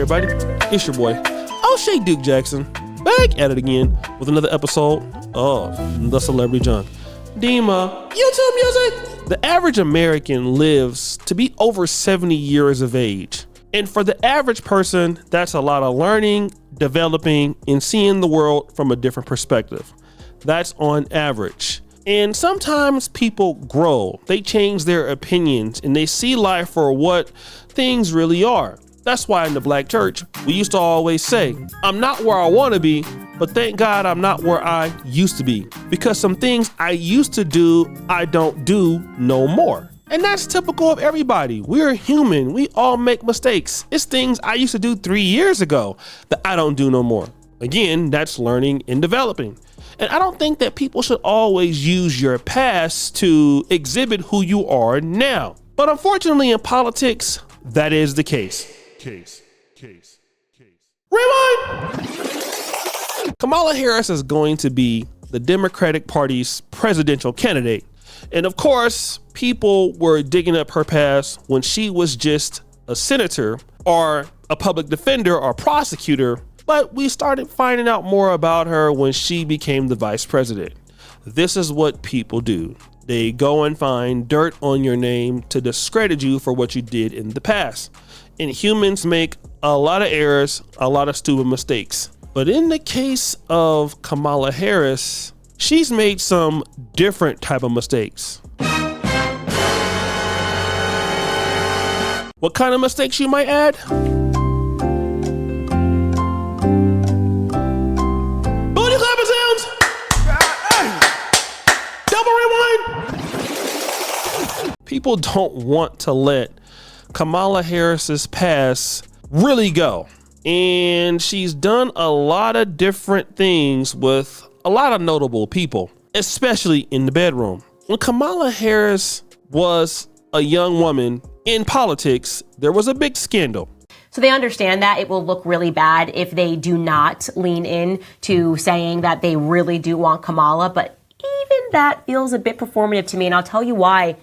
everybody, it's your boy, O'Shea Duke Jackson, back at it again with another episode of The Celebrity Junk. Dima, YouTube music! The average American lives to be over 70 years of age. And for the average person, that's a lot of learning, developing, and seeing the world from a different perspective. That's on average. And sometimes people grow, they change their opinions, and they see life for what things really are. That's why in the black church, we used to always say, I'm not where I want to be, but thank God I'm not where I used to be. Because some things I used to do, I don't do no more. And that's typical of everybody. We're human. We all make mistakes. It's things I used to do 3 years ago that I don't do no more. Again, that's learning and developing. And I don't think that people should always use your past to exhibit who you are now. But unfortunately in politics, that is the case. Rewind! Kamala Harris is going to be the Democratic Party's presidential candidate. And of course, people were digging up her past when she was just a senator or a public defender or prosecutor. But we started finding out more about her when she became the vice president. This is what people do. They go and find dirt on your name to discredit you for what you did in the past. And humans make a lot of errors, a lot of stupid mistakes. But in the case of Kamala Harris, she's made some different type of mistakes. What kind of mistakes, you might add? Booty clapping sounds! Double rewind! People don't want to let Kamala Harris's past really go. And she's done a lot of different things with a lot of notable people, especially in the bedroom. When Kamala Harris was a young woman in politics, there was a big scandal. So they understand that it will look really bad if they do not lean in to saying that they really do want Kamala. But even that feels a bit performative to me. And I'll tell you why.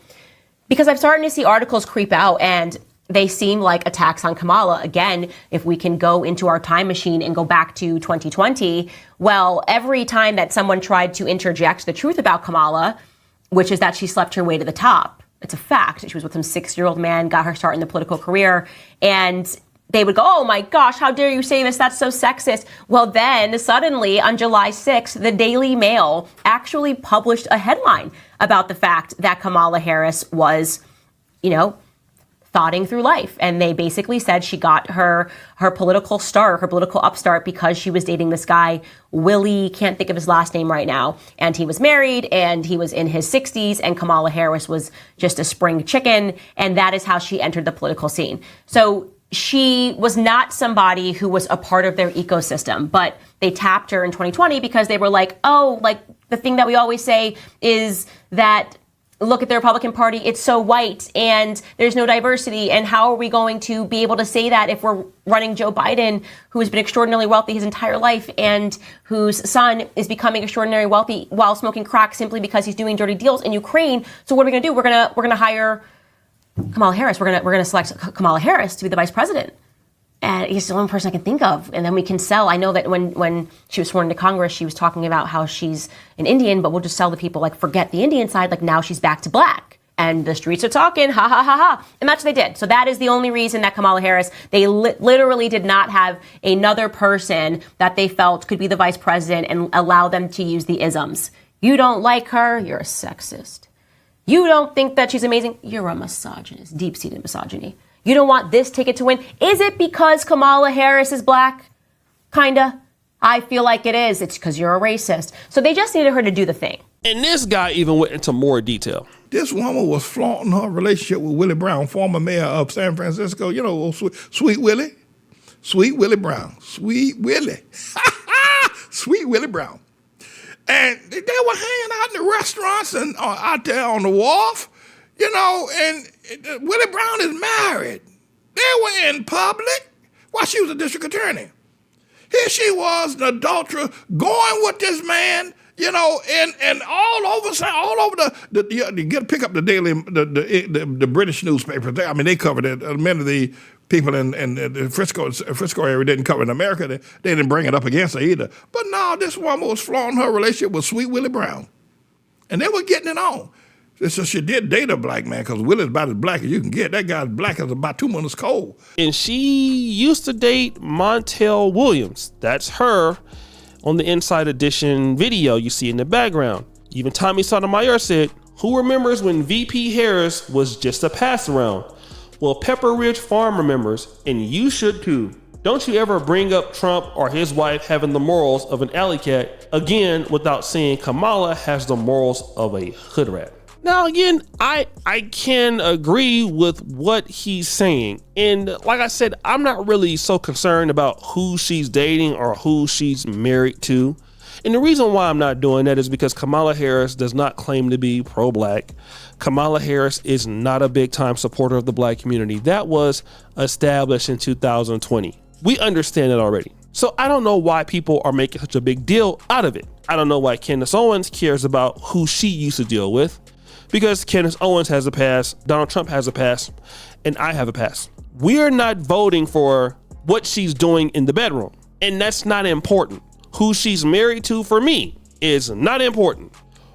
Because I'm starting to see articles creep out and they seem like attacks on Kamala. Again, if we can go into our time machine and go back to 2020, well, every time that someone tried to interject the truth about Kamala, which is that she slept her way to the top, it's a fact. She was with some 6-year-old man, got her start in the political career, and they would go, oh my gosh, how dare you say this? That's so sexist. Well, then suddenly on July 6th, the Daily Mail actually published a headline about the fact that Kamala Harris was, thoughting through life. And they basically said she got her political start, her political upstart, because she was dating this guy, Willie, can't think of his last name right now. And he was married and he was in his 60s and Kamala Harris was just a spring chicken. And that is how she entered the political scene. So she was not somebody who was a part of their ecosystem, but they tapped her in 2020 because they were like, oh, like the thing that we always say is that look at the Republican Party, it's so white and there's no diversity. And how are we going to be able to say that if we're running Joe Biden, who has been extraordinarily wealthy his entire life and whose son is becoming extraordinarily wealthy while smoking crack simply because he's doing dirty deals in Ukraine? So what are we going to do? We're going to hire Kamala Harris. We're going to select Kamala Harris to be the vice president. And he's the only person I can think of. And then we can sell. I know that when she was sworn into Congress, she was talking about how she's an Indian, but we'll just sell the people, like, forget the Indian side. Like, now she's back to black. And the streets are talking, ha, ha, ha, ha. And that's what they did. So that is the only reason that Kamala Harris, they literally did not have another person that they felt could be the vice president and allow them to use the isms. You don't like her, you're a sexist. You don't think that she's amazing, you're a misogynist, deep-seated misogyny. You don't want this ticket to win. Is it because Kamala Harris is black? Kinda. I feel like it is. It's because you're a racist. So they just needed her to do the thing. And this guy even went into more detail. This woman was flaunting her relationship with Willie Brown, former mayor of San Francisco. You know, Sweet Willie. Sweet Willie Brown. Sweet Willie. Sweet Willie Brown. And they were hanging out in the restaurants and out there on the wharf. And Willie Brown is married. They were in public while she was a district attorney. Here she was, an adulterer, going with this man You know, and all over you pick up the daily the British newspapers. They covered it. Many of the people in the Frisco area didn't cover it. In America, they didn't bring it up against her either. But no, this woman was flaunting her relationship with Sweet Willie Brown, and they were getting it on. So she did date a black man because Willie's about as black as you can get. That guy's black as about 2 months cold. And she used to date Montel Williams. That's her on the Inside Edition video you see in the background. Even Tommy Sotomayor said, "Who remembers when VP Harris was just a pass around?" Well, Pepper Ridge Farm remembers, and you should too. Don't you ever bring up Trump or his wife having the morals of an alley cat again without saying Kamala has the morals of a hood rat. Now, again, I can agree with what he's saying. And like I said, I'm not really so concerned about who she's dating or who she's married to. And the reason why I'm not doing that is because Kamala Harris does not claim to be pro-black. Kamala Harris is not a big time supporter of the black community. That was established in 2020. We understand it already. So I don't know why people are making such a big deal out of it. I don't know why Candace Owens cares about who she used to deal with. Because Candace Owens has a pass, Donald Trump has a pass, and I have a pass. We're not voting for what she's doing in the bedroom, and that's not important. Who she's married to, for me, is not important.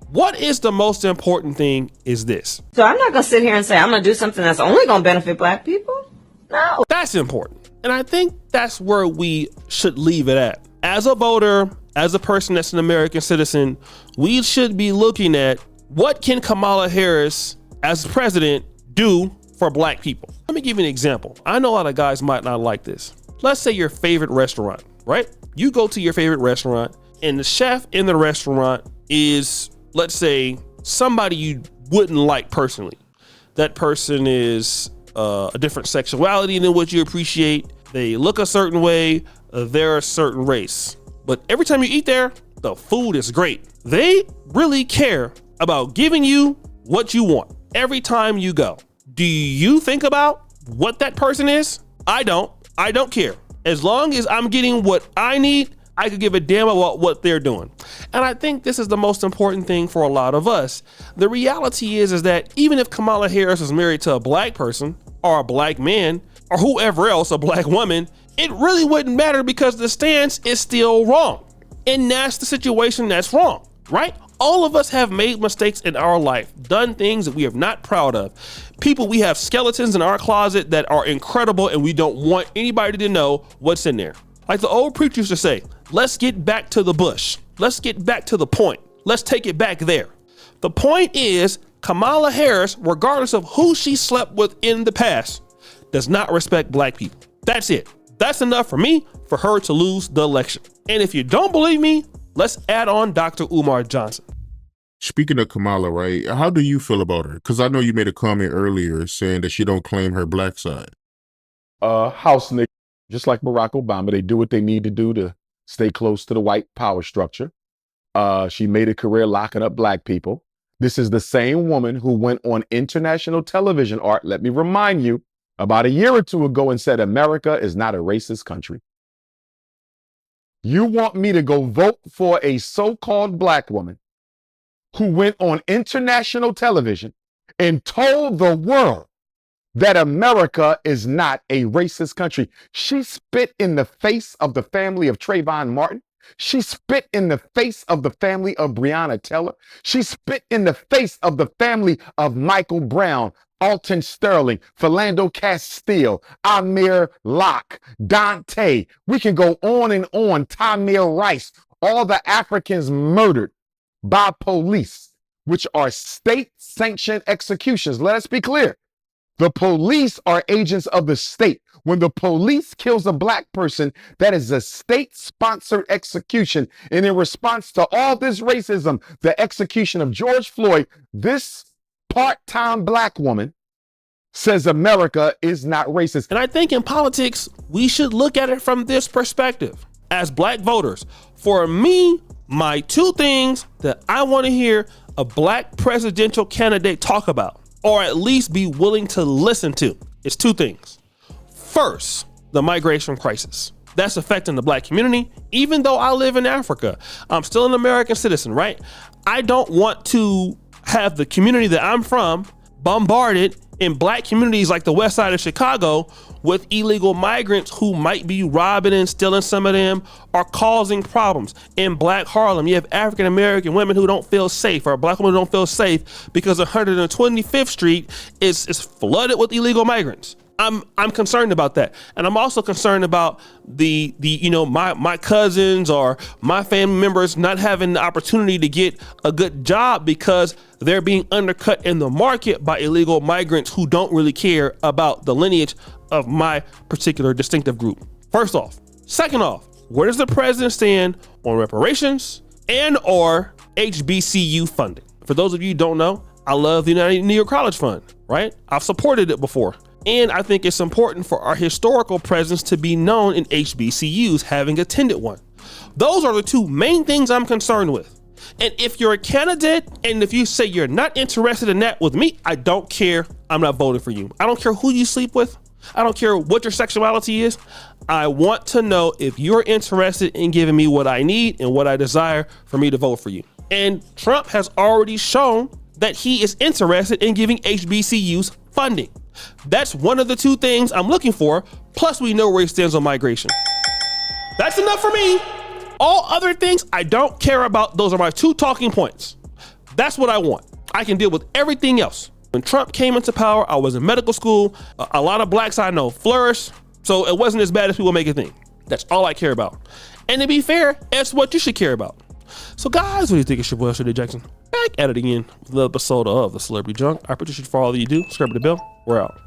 What is the most important thing is this. So I'm not going to sit here and say I'm going to do something that's only going to benefit black people. No. That's important. And I think that's where we should leave it at. As a voter, as a person that's an American citizen, we should be looking at what can Kamala Harris, as president, do for black people? Let me give you an example. I know a lot of guys might not like this. Let's say your favorite restaurant, right? You go to your favorite restaurant and the chef in the restaurant is, let's say, somebody you wouldn't like personally. That person is a different sexuality than what you appreciate. They look a certain way. They're a certain race. But every time you eat there, the food is great. They really care about giving you what you want every time you go. Do you think about what that person is? I don't care. As long as I'm getting what I need, I could give a damn about what they're doing. And I think this is the most important thing for a lot of us. The reality is that even if Kamala Harris is married to a black person or a black man or whoever else, a black woman, it really wouldn't matter because the stance is still wrong. And that's the situation that's wrong, right? All of us have made mistakes in our life, done things that we are not proud of. People, we have skeletons in our closet that are incredible and we don't want anybody to know what's in there. Like the old preacher used to say, let's get back to the bush. Let's get back to the point. Let's take it back there. The point is Kamala Harris, regardless of who she slept with in the past, does not respect black people. That's it. That's enough for me for her to lose the election. And if you don't believe me, let's add on Dr. Umar Johnson. Speaking of Kamala, right, how do you feel about her? Because I know you made a comment earlier saying that she don't claim her black side. House niggas, just like Barack Obama, they do what they need to do to stay close to the white power structure. She made a career locking up black people. This is the same woman who went on international television, Art, let me remind you, about a year or two ago and said America is not a racist country. You want me to go vote for a so-called black woman who went on international television and told the world that America is not a racist country? She spit in the face of the family of Trayvon Martin. She spit in the face of the family of Breonna Taylor. She spit in the face of the family of Michael Brown, Alton Sterling, Philando Castile, Amir Locke, Dante. We can go on and on. Tamir Rice, all the Africans murdered by police, which are state-sanctioned executions. Let us be clear. The police are agents of the state. When the police kills a black person, that is a state-sponsored execution. And in response to all this racism, the execution of George Floyd, this part-time black woman says America is not racist. And I think in politics, we should look at it from this perspective. As black voters, for me, my two things that I want to hear a black presidential candidate talk about, or at least be willing to listen to, is two things. First, the migration crisis. that's affecting the black community. Even though I live in Africa, I'm still an American citizen, right? I don't want to have the community that I'm from bombarded in black communities like the west side of Chicago with illegal migrants who might be robbing and stealing some of them or causing problems. In black Harlem, you have African American women who don't feel safe, or black women who don't feel safe because 125th Street is flooded with illegal migrants. I'm concerned about that. And I'm also concerned about the my cousins or my family members not having the opportunity to get a good job because they're being undercut in the market by illegal migrants who don't really care about the lineage of my particular distinctive group. First off. Second off, where does the president stand on reparations and or HBCU funding? For those of you who don't know, I love the United Negro College Fund, right? I've supported it before. And I think it's important for our historical presence to be known in HBCUs, having attended one. Those are the two main things I'm concerned with. And if you're a candidate and if you say you're not interested in that with me, I don't care. I'm not voting for you. I don't care who you sleep with. I don't care what your sexuality is. I want to know if you're interested in giving me what I need and what I desire for me to vote for you. And Trump has already shown that he is interested in giving HBCUs funding. That's one of the two things I'm looking for. Plus, we know where he stands on migration. That's enough for me. All other things I don't care about. Those are my two talking points. That's what I want. I can deal with everything else. When Trump came into power, I was in medical school. A lot of blacks I know flourished, so it wasn't as bad as people make it think. That's all I care about. And to be fair, that's what you should care about. So guys, what do you think? It's your boy, Shady Jackson. Back at it again with another episode of The Celebrity Junk. I appreciate you for all that you do. Subscribe to the bell. We're out.